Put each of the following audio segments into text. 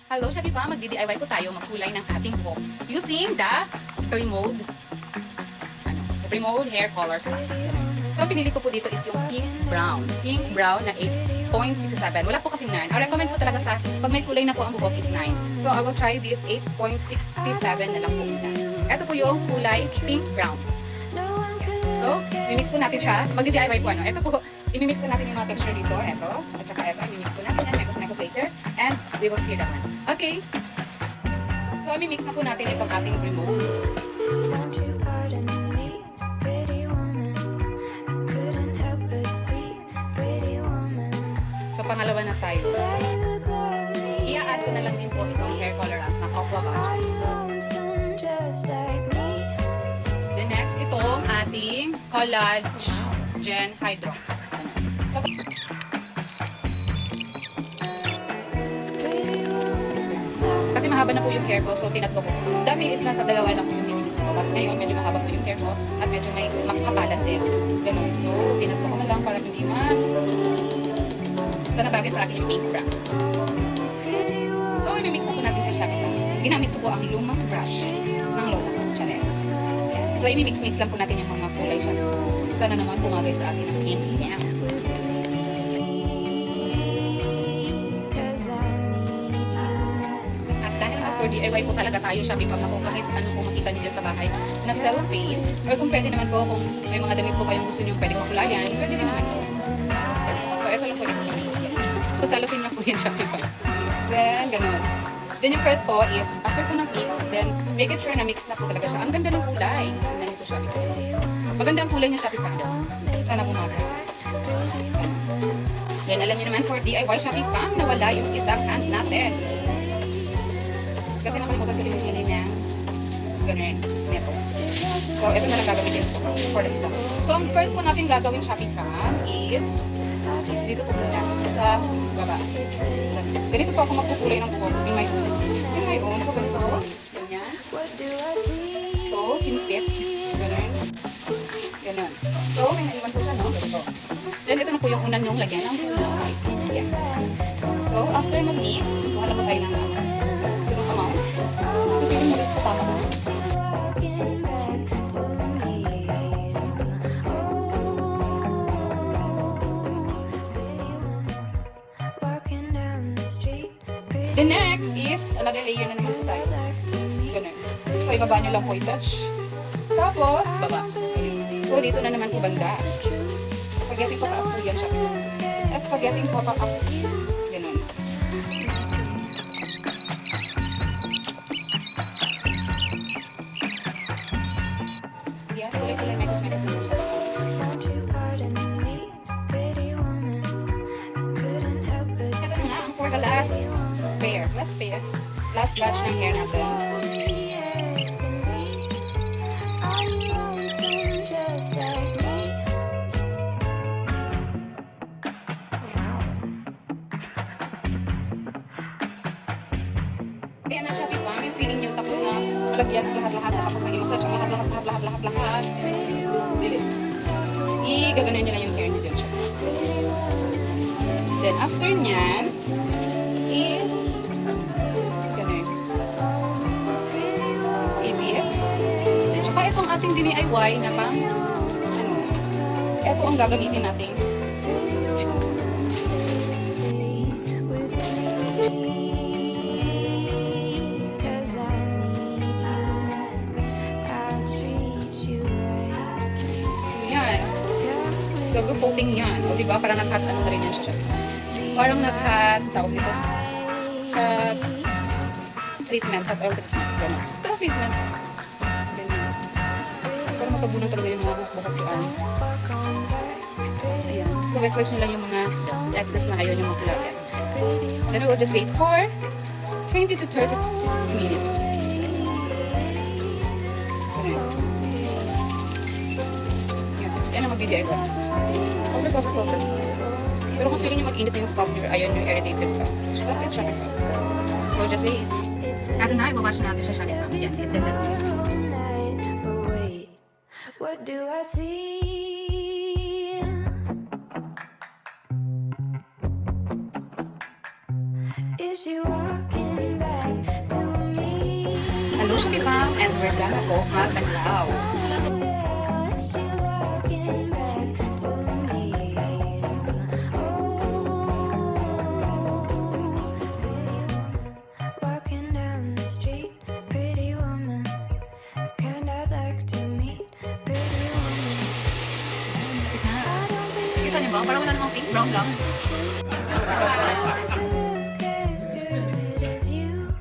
Hello, Shopee Fam! Magdi-DIY po tayo magkulay ng ating buhok using the Premode Hair Color Spa. So, ang pinili ko po dito is yung pink brown. Pink brown na 8.67. Wala po kasing 9. Ang recommend po talaga sa pag may kulay na po ang buhok is 9. So, I will try this 8.67 na lang po muna. Ito po yung kulay pink brown. Yes. So, i-mix po natin siya. Magdi-DIY po ano. Ito po, i-mix po natin yung mga texture dito. Ito. At saka ito. I-mix po natin yan. Mekos later. And we will stir that one. Okay. So, i-mix na po natin itong ating remote. So, pangalawa na tayo. I-add ko na lang din po itong hair colorant na Aqua Budget. The next, itong ating Collagen Hydrox. Kasi mahaba na po yung hair ko, so tinatlo ko. Dati is nasa dalawa lang po yung minimix ko. But ngayon, medyo mahaba po yung hair ko at medyo may makapalan din. Ganun. So, tinatlo ko na lang para hindi sana bagay sa akin yung pink brown. So, i-mix na po natin siya siya. Ginamit ko po ang lumang brush ng Lola. Chares. So, i-mix-mix lang po natin yung mga kulay siya. Sana naman pumagay sa akin ang pink niya. At dahil nga for DIY po talaga tayo, Shopee Fam, ako kahit ano po makita niyo dyan sa bahay na cellophane, or kung pwede naman po kung may mga damit po kayong gusto niyo pwede makulayan, pwede rin naman po. So, ito lang po is so, cellophane lang po yan, Shopee Fam. Then, ganun. Then, yung first po is, after po ng mix, then, make it sure na mix na po talaga siya. Ang ganda ng kulay. Tignan niyo po, Shopee Fam. Maganda ang kulay niya, Shopee Fam. Sana pumaga. Then, alam niyo naman, for DIY Shopee Fam, nawala yung isang hand natin. Kasi nakalimutan ko din yung ganun niya. Ganun. Neto. So, ito na lang gagawin ko for the stock. So, ang first po natin gagawin, Shopee Fam, is dito po muna sa baba. Ganito po ako magpukulay ng buhok in my own. So, ganito. Ganyan. So, kinpit. Ganun. Ganun. So, may naiwan po siya, no? Ganito. Then, ito na po yung unang yung lagyan ng kulay. Yan. So, after mag-mix, wala po tayo ng amount. Ito yung ulit sa tama. The next is, another layer na naman po tayo. Ganun. So, ibaba nyo lang po i-touch. Tapos, baba. So, dito na naman po banda. Spaghetti po taas po yan siya. Spaghetti po taas. Ganun. Yan, tuloy-tuloy may kusmetis na po siya. Ito na, ang for the last pair. Last batch ng hair natin. Kaya na Shopee Fam, yung feeling nyo tapos na malagyan lahat-lahat na tapos nag-i-massage ang lahat. Dilit. I-gaganon nyo lang yung hair nyo dyan siya. Then after nyan, is ganun. Ibit. Then tsaka itong ating DIY na pang ito ang gagamitin natin. Gagawin coating yan. O diba? Parang nag-hot ano na rin yan siya. Parang nag-hot, tawag nito. Hot treatment, hot oil treatment. Gano'n. Ito treatment. Ganyan. Parang matabunan talaga yung mga buhok yan. Ayan. So, wet wipes nyo lang yung mga excess na ayaw nyo makulayan. Then we will just wait for 20 to 30 minutes. Ganyan. Yan ang mag-DIY. Cover. Pero kung feeling nyo mag-init na yung scalp nyo, ayaw nyo irritated ka. Stop it siya. So just wait. At na, iwawash natin siya siya. Yan, is ganda lang. What do I see? Is she walking back? And we're done na po magbanlaw. Walking down the street, pretty woman. Kinda like to meet pretty woman. Kita niyo ba? Parang wala namang pink, brown lang. Look as good as you.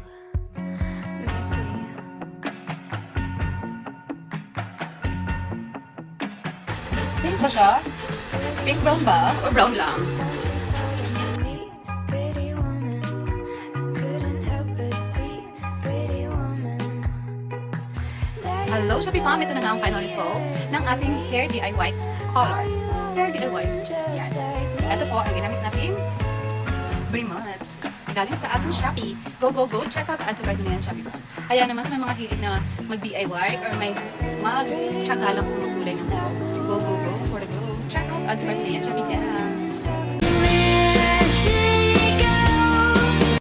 Mercy. Pink ba siya? Pink brown ba? Or brown lang? Me, pretty woman. I couldn't help but see pretty woman. Hello, Shopee Fam! Ito na nga ang final result ng ating hair DIY color. Hair DIY. Yan. Ito po ang ginamit natin. Brimuts. Galing sa ating Shopee. Go, go, go! Check out add to cart nyo yan, Shopee Fam. Kaya naman sa may mga hilig na mag-DIY or may mag-tsaga lang kung magkulay ng buhok. Go, go, go! For the go! Check out add to cart nyo yan, Shopee Fam.